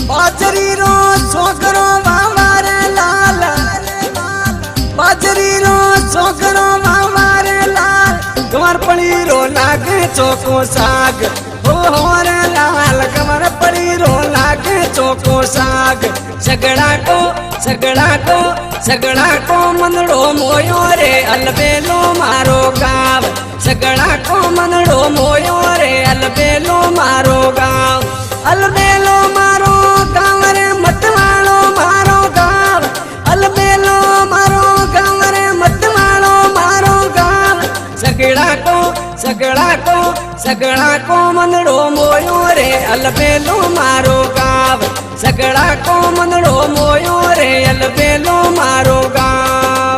बाजरी रो छोकरो वावारे लाल, बाजरी रो छोकरो वावारे लाल, कमर पड़ी रो लागे चोको साग, हो रे लाल कमर पड़ी रो लागे चोको साग। सगड़ा को मनड़ो मोयो रे अलबेलो मारो गाँव, सगड़ा को मनड़ो मोयो रे अलबेलो मारो गाँव, अलबेलो मारो गाँव रे मतवालो मारो गाँव, अलबेलो मारो गाँव रे मतवालो मारो गाँव। सगड़ा को मनड़ो मोयो रे अलबेलो मारो गाँव, सगड़ा को मनड़ो मोयो रे अलबेलो मारो गाँव।